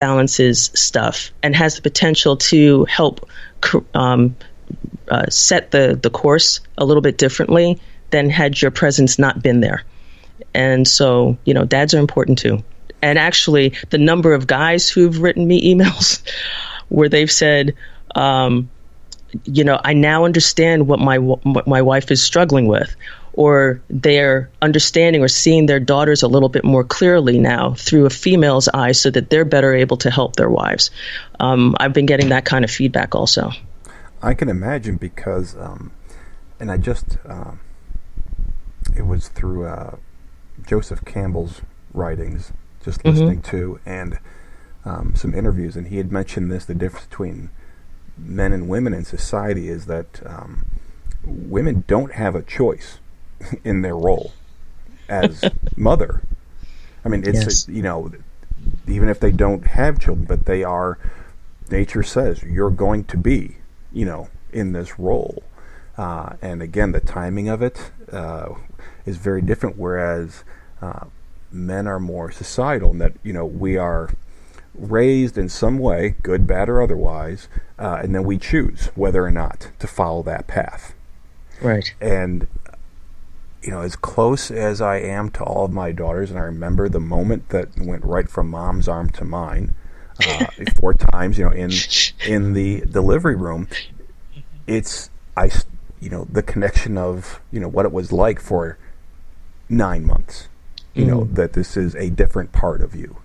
balances stuff and has the potential to help set the course a little bit differently than had your presence not been there. And so, dads are important too. And actually, the number of guys who've written me emails where they've said, I now understand what my wife is struggling with, or they're understanding or seeing their daughters a little bit more clearly now through a female's eyes so that they're better able to help their wives. I've been getting that kind of feedback also. I can imagine because, and I just, it was through Joseph Campbell's writings, just listening to, and some interviews, and he had mentioned the difference between men and women in society is that women don't have a choice in their role as mother. I mean, it's, even if they don't have children, but they are, nature says you're going to be, in this role. And again, the timing of it is very different, whereas men are more societal in that, we are raised in some way, good, bad, or otherwise, and then we choose whether or not to follow that path. Right. And, as close as I am to all of my daughters, and I remember the moment that went right from mom's arm to mine, 4 times, in the delivery room, it's, the connection of, what it was like for 9 months, that this is a different part of you,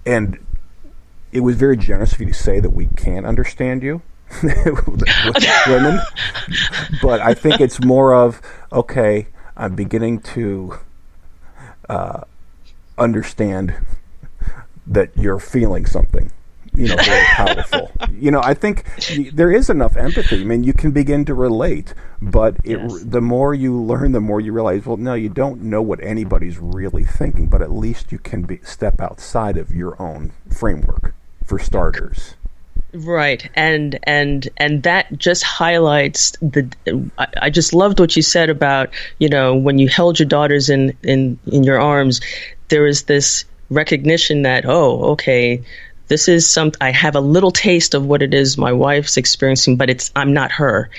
and it was very generous of you to say that we can't understand you, women, but I think it's more of, okay, I'm beginning to understand that you're feeling something, very powerful. I think there is enough empathy. I mean, you can begin to relate, but the more you learn, the more you realize, well, no, you don't know what anybody's really thinking, but at least you can step outside of your own framework, for starters. Right, and that just highlights I just loved what you said about, when you held your daughters in your arms, there is this recognition that, oh, okay, this is I have a little taste of what it is my wife's experiencing, but I'm not her.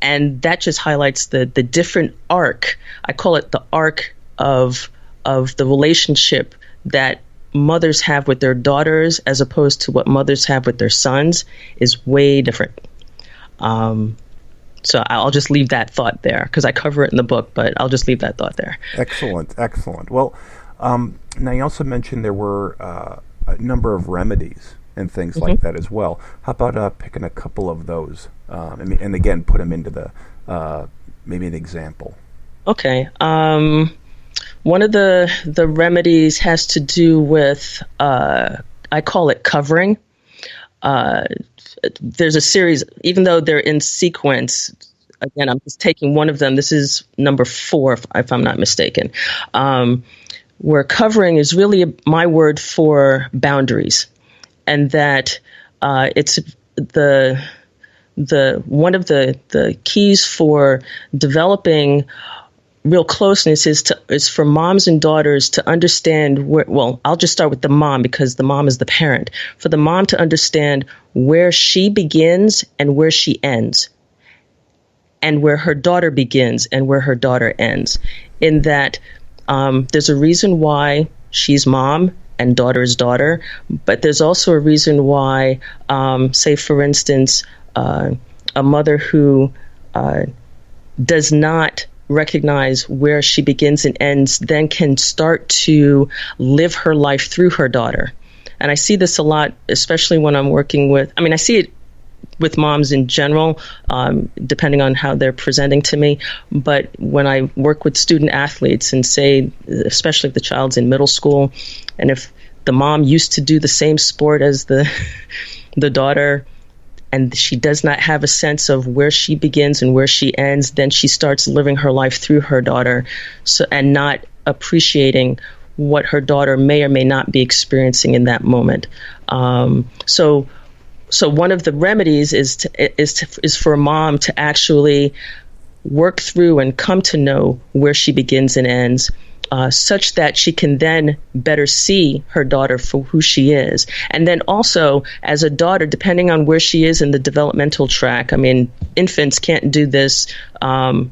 And that just highlights the different arc. I call it the arc of the relationship that mothers have with their daughters as opposed to what mothers have with their sons is way different. So I'll just leave that thought there because I cover it in the book, but I'll just leave that thought there. Excellent. Well, now you also mentioned there were a number of remedies and things like that as well. How about picking a couple of those and again, put them into the maybe an example? Okay. One of the remedies has to do with, I call it covering. There's a series, even though they're in sequence, again, I'm just taking one of them. This is number 4, if I'm not mistaken, where covering is really my word for boundaries. And that it's the one of the keys for developing real closeness is for moms and daughters to understand I'll just start with the mom because the mom is the parent. For the mom to understand where she begins and where she ends, and where her daughter begins and where her daughter ends. In that there's a reason why she's mom and daughter is daughter, but there's also a reason why, say for instance, a mother who does not recognize where she begins and ends, then can start to live her life through her daughter. And I see this a lot, especially when I'm working with, I see it with moms in general, depending on how they're presenting to me. But when I work with student athletes and say, especially if the child's in middle school, and if the mom used to do the same sport as the daughter, and she does not have a sense of where she begins and where she ends, then she starts living her life through her daughter, and not appreciating what her daughter may or may not be experiencing in that moment. So one of the remedies is for a mom to actually work through and come to know where she begins and ends, such that she can then better see her daughter for who she is. And then also, as a daughter, depending on where she is in the developmental track, I mean, infants can't do this. Well,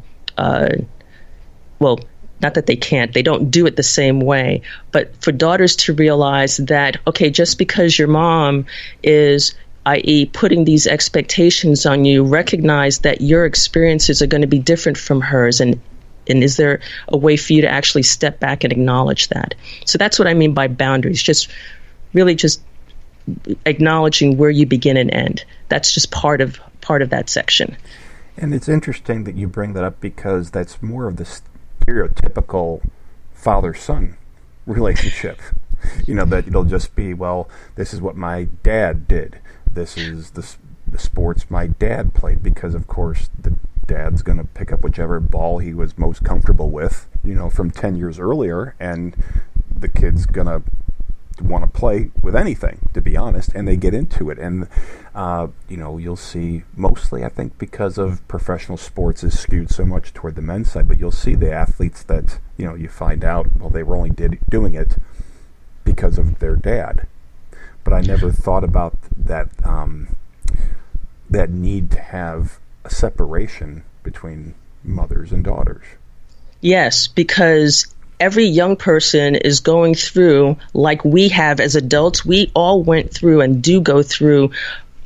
not that they can't, they don't do it the same way. But for daughters to realize that, okay, just because your mom is, i.e., putting these expectations on you, recognize that your experiences are going to be different from hers. And is there a way for you to actually step back and acknowledge that? So that's what I mean by boundaries, just really just acknowledging where you begin and end. That's just part of that section. And it's interesting that you bring that up, because that's more of the stereotypical father-son relationship. That it'll just be, well, this is what my dad did. This is the sports my dad played, because, of course, the dad's going to pick up whichever ball he was most comfortable with, from 10 years earlier, and the kid's going to want to play with anything, to be honest, and they get into it. And, you'll see mostly, I think, because of professional sports is skewed so much toward the men's side, but you'll see the athletes that, you find out, well, they were only doing it because of their dad. But I never thought about that, that need to have a separation between mothers and daughters. Yes, because every young person is going through, like we have as adults, we all went through and do go through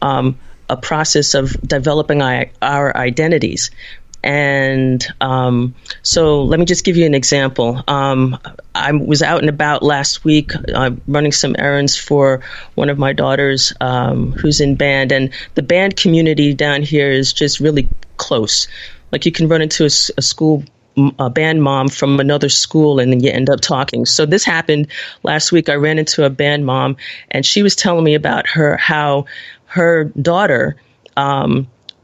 a process of developing our identities. And so let me just give you an example. I was out and about last week running some errands for one of my daughters who's in band. And the band community down here is just really close. Like you can run into a band mom from another school and then you end up talking. So this happened last week. I ran into a band mom and she was telling me about how her daughter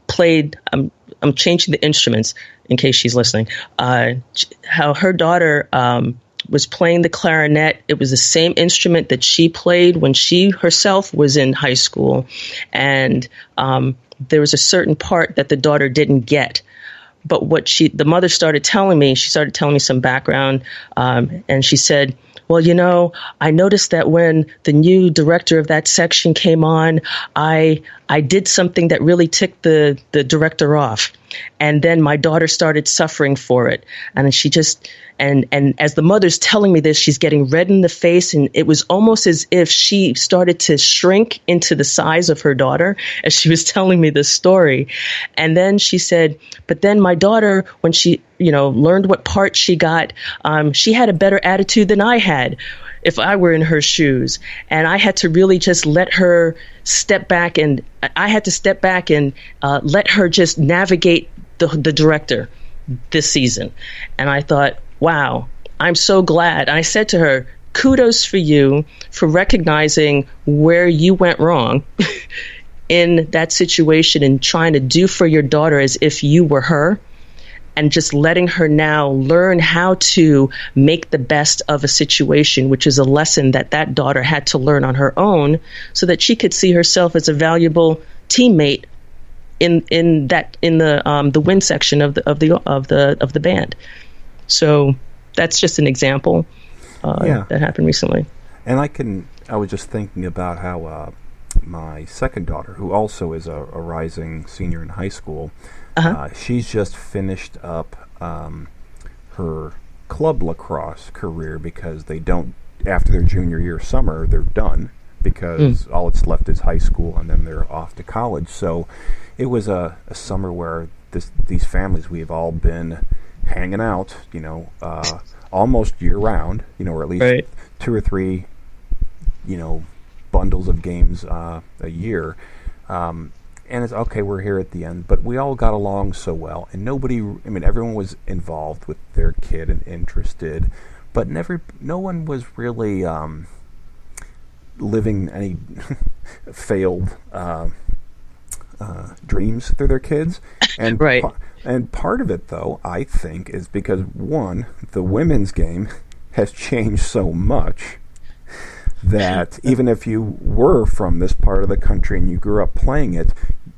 played, I'm changing the instruments in case she's listening, how her daughter was playing the clarinet. It was the same instrument that she played when she herself was in high school. And there was a certain part that the daughter didn't get. But the mother started telling me some background, and she said, well, I noticed that when the new director of that section came on, I did something that really ticked the director off. And then my daughter started suffering for it. And she just, and as the mother's telling me this, she's getting red in the face. And it was almost as if she started to shrink into the size of her daughter as she was telling me this story. And then she said, but then my daughter, when she, learned what part she got, she had a better attitude than I had if I were in her shoes. And I had to really just let her step back, and I had to step back and let her just navigate the director this season. And I thought, wow, I'm so glad. I said to her, kudos for you for recognizing where you went wrong in that situation and trying to do for your daughter as if you were her, and just letting her now learn how to make the best of a situation, which is a lesson that daughter had to learn on her own so that she could see herself as a valuable teammate in the win section of the band. So that's just an example that happened recently. And I was just thinking about how my second daughter, who also is a rising senior in high school, she's just finished up her club lacrosse career, because they don't, after their junior year summer, they're done, because all that's left is high school, and then they're off to college. So it was a summer where these families, we have all been hanging out, almost year round, or at least 2 or 3, bundles of games a year. And it's okay, we're here at the end, but we all got along so well, and everyone was involved with their kid and interested, but no one was really living any failed dreams through their kids. And and part of it, though, I think, is because, one, the women's game has changed so much that even if you were from this part of the country and you grew up playing it,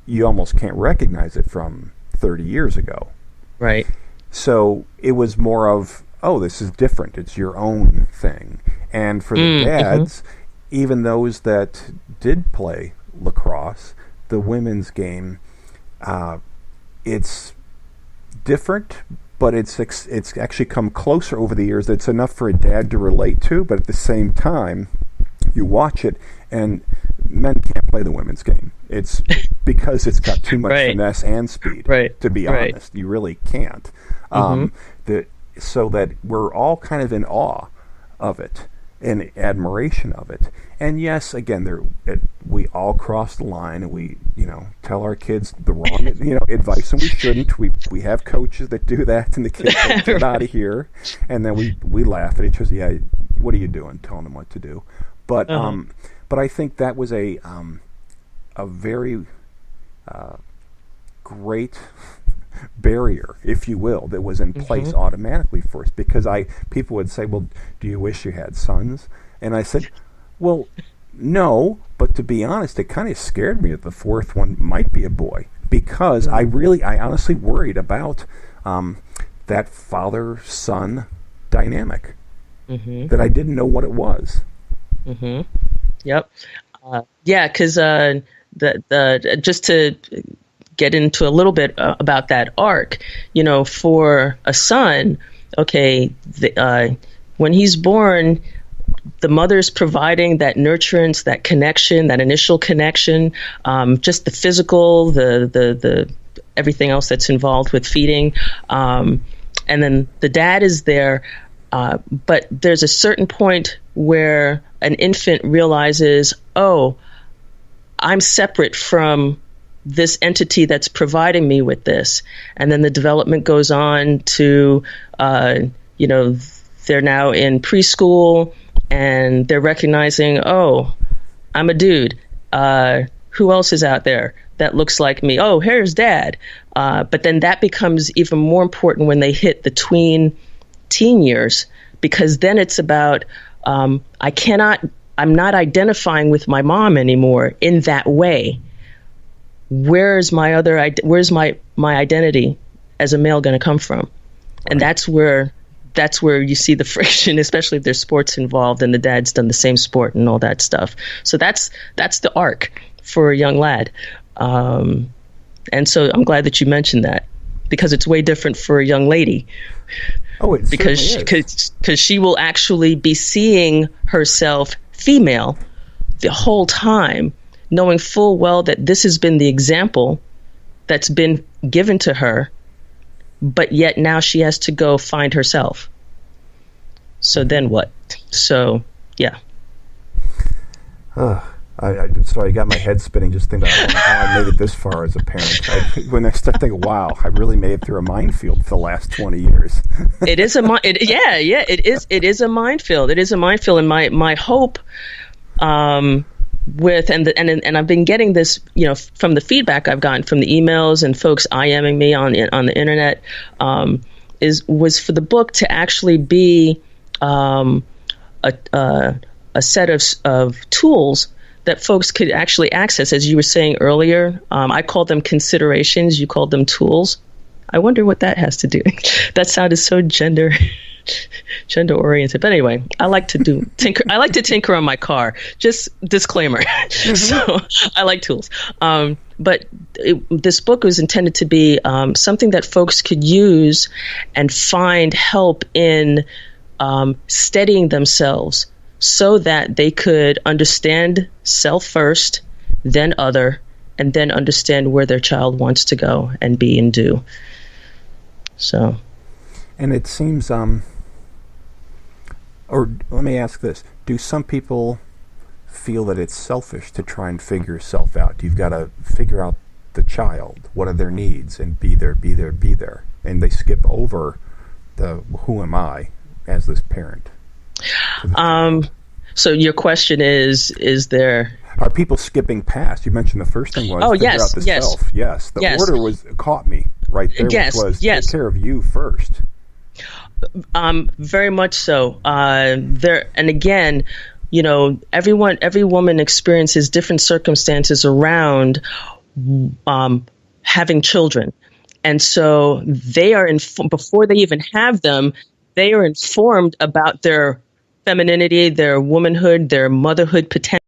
you almost can't recognize it from 30 years ago. Right. So it was more of oh, this is different. It's your own thing. And for the dads, even those that did play lacrosse, the women's game, it's different, but it's actually come closer over the years. It's enough for a dad to relate to, but at the same time, you watch it, and men can't play the women's game. It's because it's got too much finesse and speed, to be honest. You really can't. So that we're all kind of in awe of it and admiration of it. And yes, again, we all cross the line, and we, tell our kids the wrong, advice, and we shouldn't. We have coaches that do that, and the kids say, get out of here. And then we laugh at each other. Yeah, what are you doing? Telling them what to do. But I think that was a very great barrier, if you will, that was in place automatically for us, because people would say, well, do you wish you had sons? And I said, well, no, but to be honest, it kind of scared me that the fourth one might be a boy, because I honestly worried about that father-son dynamic, that I didn't know what it was. Yep. Yeah, because just to get into a little bit about that arc, for a son, when he's born, the mother's providing that nurturance, that connection, that initial connection, just the physical, the everything else that's involved with feeding, and then the dad is there, but there's a certain point where an infant realizes, oh, I'm separate from this entity that's providing me with this. And then the development goes on to, they're now in preschool, and they're recognizing, oh, I'm a dude. Who else is out there that looks like me? Oh, here's dad. But then that becomes even more important when they hit the teen years, because then it's about, I'm not identifying with my mom anymore in that way. Where's my identity as a male going to come from? And that's where you see the friction, especially if there's sports involved and the dad's done the same sport and all that stuff. So that's the arc for a young lad. And so I'm glad that you mentioned that, because it's way different for a young lady. Oh, it because she will actually be seeing herself female the whole time, knowing full well that this has been the example that's been given to her, but yet now she has to go find herself. So then what? So, yeah. So I got my head spinning just thinking about how I made it this far as a parent. When I start thinking, wow, I really made it through a minefield for the last 20 years. It is a it is a minefield. It is a minefield, and my hope with and I've been getting this, from the feedback I've gotten from the emails and folks IMing me on the internet, was for the book to actually be a set of tools that folks could actually access. As you were saying earlier, I called them considerations. You called them tools. I wonder what that has to do. That sounded so gender oriented. But anyway, I like to tinker on my car. Just disclaimer. So I like tools. But this book was intended to be something that folks could use and find help in steadying themselves, so that they could understand self first, then other, and then understand where their child wants to go and be and do. So. And it seems, or let me ask this, do some people feel that it's selfish to try and figure yourself out? You've got to figure out the child, what are their needs, and be there. And they skip over the who am I as this parent? So your question is there... Are people skipping past? You mentioned the first thing was figure out the self. Yes. The order caught me right there, which was take care of you first. Very much so. And again, every woman experiences different circumstances around having children. And so they are before they even have them, they are informed about their femininity, their womanhood, their motherhood potential.